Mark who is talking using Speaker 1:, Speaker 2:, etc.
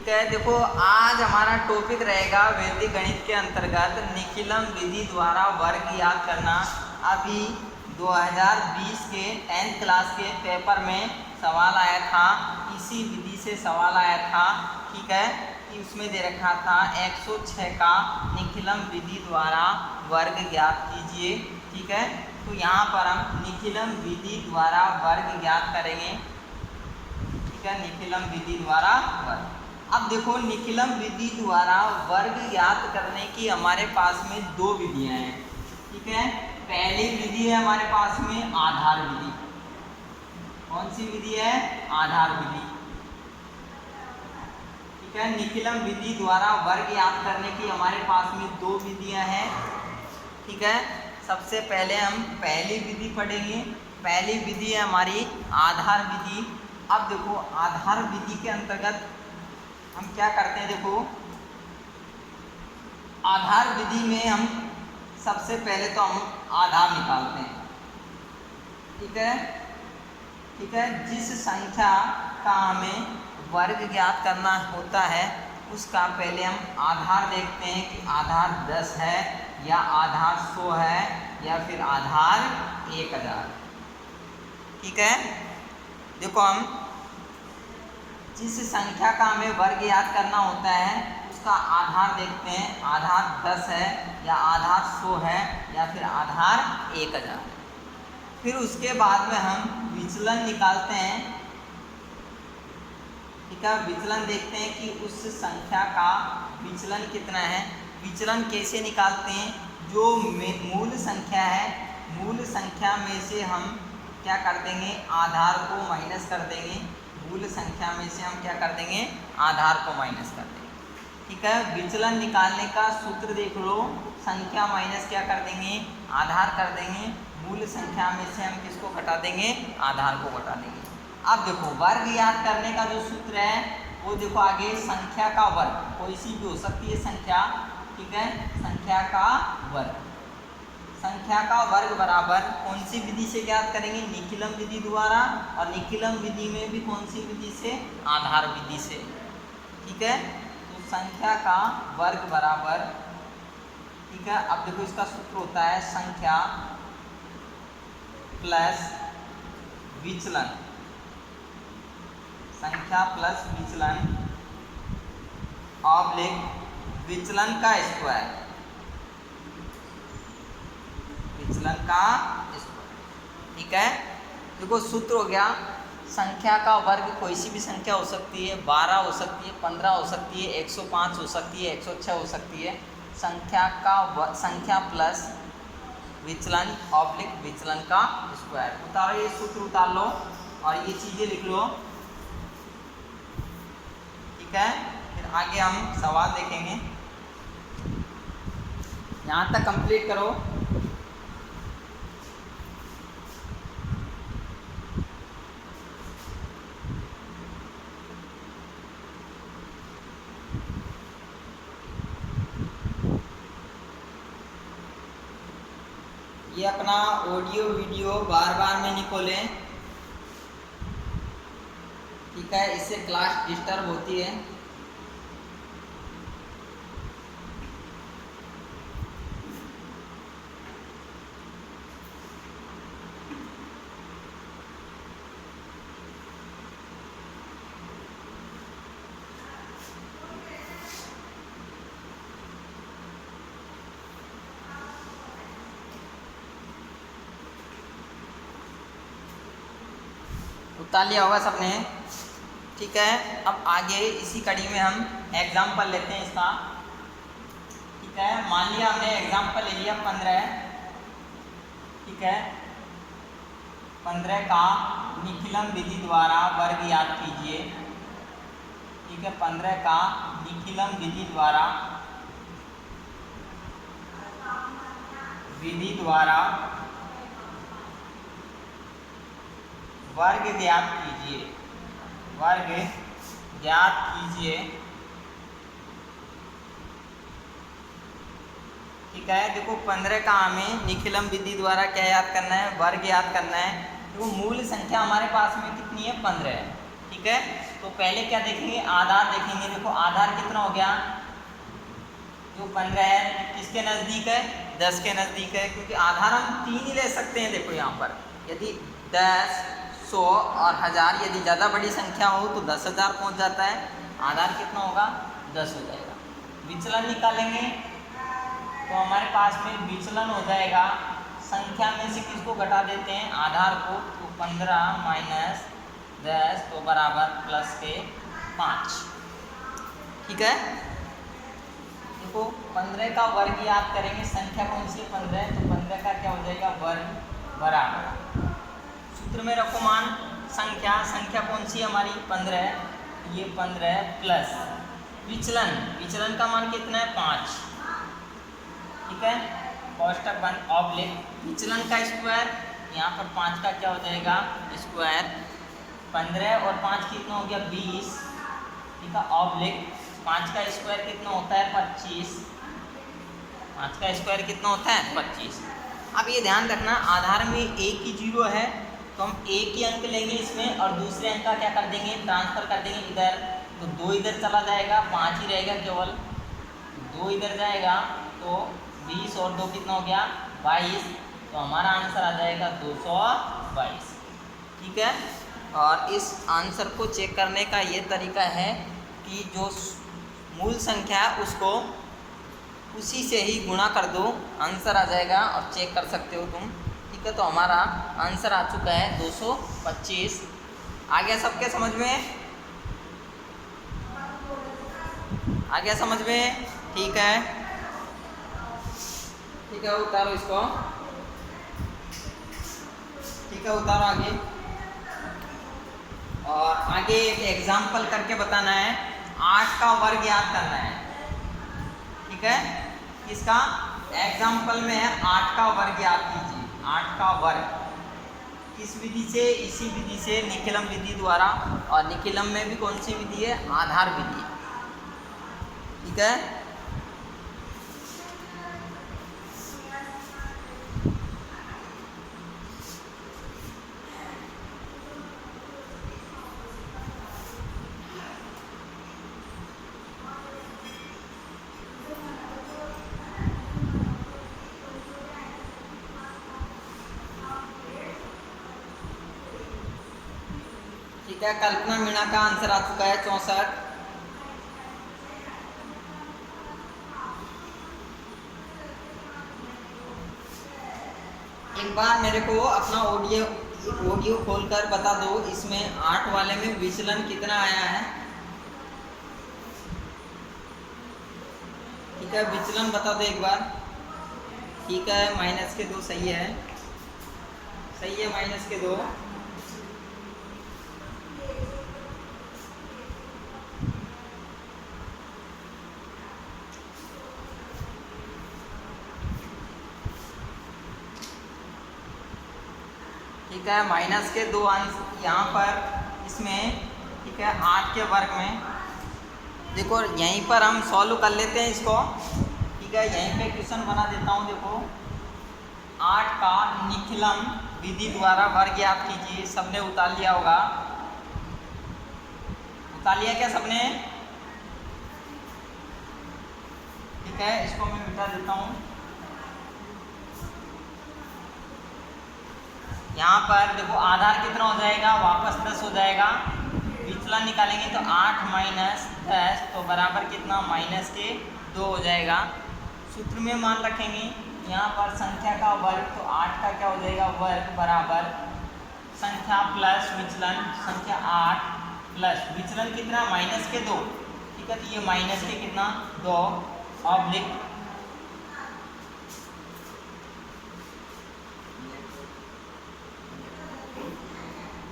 Speaker 1: ठीक है, देखो आज हमारा टॉपिक रहेगा वैदिक गणित के अंतर्गत निखिलम विधि द्वारा वर्ग याद करना। अभी 2020 के 10th क्लास के पेपर में सवाल आया था, इसी विधि से सवाल आया था। ठीक है, कि उसमें दे रखा था 106 का निखिलम विधि द्वारा वर्ग ज्ञात कीजिए। ठीक है, तो यहाँ पर हम निखिलम विधि द्वारा वर्ग ज्ञात करेंगे। ठीक है, निखिलम विधि द्वारा वर्ग। अब देखो निखिलम विधि द्वारा वर्ग ज्ञात करने की हमारे पास में दो विधियां हैं। ठीक है, पहली विधि है हमारे पास में आधार विधि। कौन सी विधि है? आधार विधि। ठीक है, निखिलम विधि द्वारा वर्ग याद करने की हमारे पास में दो विधियां हैं। ठीक है, सबसे पहले हम पहली विधि पढ़ेंगे। पहली विधि है हमारी आधार विधि। अब देखो आधार विधि के अंतर्गत हम क्या करते हैं, देखो आधार विधि में हम सबसे पहले तो हम आधार निकालते हैं। ठीक है, ठीक है, जिस संख्या का हमें वर्ग ज्ञात करना होता है उसका पहले हम आधार देखते हैं कि आधार 10 है या आधार 100 है या फिर आधार 1000। ठीक है, देखो हम जिस संख्या का हमें वर्ग याद करना होता है उसका आधार देखते हैं, आधार 10 है या आधार 100 है या फिर आधार 1000। फिर उसके बाद में हम विचलन निकालते हैं। ठीक है, विचलन देखते हैं कि उस संख्या का विचलन कितना है। विचलन कैसे निकालते हैं? जो मूल संख्या है, मूल संख्या में से हम क्या कर देंगे, आधार को माइनस कर देंगे। मूल संख्या में से हम क्या कर देंगे, आधार को माइनस कर देंगे। ठीक है, विचलन निकालने का सूत्र देख लो, संख्या माइनस क्या कर देंगे, आधार कर देंगे। मूल संख्या में से हम किसको घटा देंगे, आधार को घटा देंगे। अब देखो वर्ग याद करने का जो सूत्र है वो देखो आगे संख्या का वर्ग, कोई सी भी हो सकती है संख्या। ठीक है, संख्या का वर्ग, संख्या का वर्ग बराबर कौन सी विधि से ज्ञात करेंगे, निखिलम विधि द्वारा। और निखिलम विधि में भी कौन सी विधि से, आधार विधि से। ठीक है, तो संख्या का वर्ग बराबर, ठीक है, अब देखो इसका सूत्र होता है संख्या प्लस विचलन, संख्या प्लस विचलन ऑब्लिक विचलन का स्क्वायर, विचलन का स्क्वायर। ठीक है, देखो सूत्र हो गया, संख्या का वर्ग कोई सी भी संख्या हो सकती है, 12 हो सकती है, 15 हो सकती है, 105 हो सकती है, 106 हो सकती है। संख्या का संख्या प्लस विचलन ऑब्लिक विचलन का स्क्वायर। उतारो ये सूत्र, उतार लो और ये चीज़ें लिख लो। ठीक है, फिर आगे हम सवाल देखेंगे। यहाँ तक कंप्लीट करो। ये अपना ऑडियो वीडियो बार बार में नहीं खोलें। ठीक है, इससे क्लास डिस्टर्ब होती है। उतार लिया होगा सबने। ठीक है, अब आगे इसी कड़ी में हम एग्जाम्पल लेते हैं इसका। ठीक है, मान लिया हमने एग्जाम्पल ले लिया 15। ठीक है, 15 का निखिलम विधि द्वारा वर्ग याद कीजिए। ठीक है, 15 का निखिलम विधि द्वारा वर्ग ज्ञात कीजिए, वर्ग ज्ञात कीजिए। ठीक है, देखो 15 का हमें निखिलम विधि द्वारा क्या याद करना है, वर्ग याद करना है। देखो मूल संख्या हमारे पास में कितनी है, 15 है। ठीक है। तो पहले क्या देखेंगे, आधार देखेंगे। देखो आधार कितना हो गया, जो 15 है किसके नज़दीक है, 10 के नज़दीक है, क्योंकि आधार हम 3 ही ले सकते हैं। देखो यहाँ पर यदि 10, 100 और 1000 यदि ज़्यादा बड़ी संख्या हो तो 10,000 पहुँच जाता है। आधार कितना होगा, 10 हो जाएगा। विचलन निकालेंगे तो हमारे पास में विचलन हो जाएगा, संख्या में से किसको घटा देते हैं, आधार को, तो 15 माइनस 10 तो बराबर प्लस के 5। ठीक है। देखो 15 का वर्ग याद करेंगे, संख्या कौन सी है, 15, तो 15 का क्या हो जाएगा, वर्ग बराबर, सूत्र में रखो मान, संख्या कौन सी है हमारी, 15, ये 15 प्लस विचलन का मान कितना है, 5। ठीक है, कोष्टक बंद, ऑब्लिक विचलन का स्क्वायर, यहाँ पर 5 का क्या हो जाएगा, स्क्वायर, 15 और 5 कितना हो गया, 20। ठीक है, ऑब्लिक 5 का स्क्वायर कितना होता है, 25। 5 का स्क्वायर कितना होता है, 25। अब ये ध्यान रखना, आधार में एक ही जीरो है तो हम एक ही अंक लेंगे इसमें, और दूसरे अंक का क्या कर देंगे, ट्रांसफर कर देंगे इधर, तो 2 इधर चला जाएगा, 5 ही रहेगा केवल, 2 इधर जाएगा तो 20 और 2 कितना हो गया, 22। तो हमारा आंसर आ जाएगा 222। ठीक है। और इस आंसर को चेक करने का ये तरीका है कि जो मूल संख्या है उसको उसी से ही गुणा कर दो, आंसर आ जाएगा और चेक कर सकते हो तुम। ठीक है, तो हमारा आंसर आ चुका है 225। आ गया सबके समझ में, आ गया समझ में। ठीक है, ठीक है, उतारो इसको। ठीक है, उतारो आगे। और आगे एक एग्जाम्पल करके बताना है, 8 का वर्ग याद करना है। ठीक है, इसका एग्जाम्पल में है 8 का वर्ग याद कीजिए। 8 का वर्ग किस विधि से, इसी विधि से, निखिलम विधि द्वारा। और निखिलम में भी कौन सी विधि है, आधार विधि। ठीक है, ठीक है। कल्पना मीणा का आंसर आ चुका है 64। एक बार मेरे को अपना ऑडियो खोलकर बता दो, इसमें 8 वाले में विचलन कितना आया है। ठीक है, विचलन बता दो एक बार। ठीक है, -2 सही है, सही है, -2। ठीक है, -2 अंश यहाँ पर इसमें। ठीक है, 8 के वर्ग में देखो, यहीं पर हम सॉल्व कर लेते हैं इसको। ठीक है, यहीं पे क्वेश्चन बना देता हूँ। देखो 8 का निखिलम विधि द्वारा वर्ग याद कीजिए। सबने उतार लिया होगा, उतार लिया क्या सबने। ठीक है, इसको मैं मिटा देता हूँ। यहाँ पर देखो आधार कितना हो जाएगा, वापस 10 हो जाएगा। विचलन निकालेंगे तो 8 माइनस 10 तो बराबर कितना, -2 हो जाएगा। सूत्र में मान रखेंगे यहाँ पर संख्या का वर्ग, तो 8 का क्या हो जाएगा, वर्ग बराबर संख्या प्लस विचलन, संख्या 8 प्लस विचलन कितना, -2। ठीक है, तो ये माइनस के कितना, 2 ऑब्लिक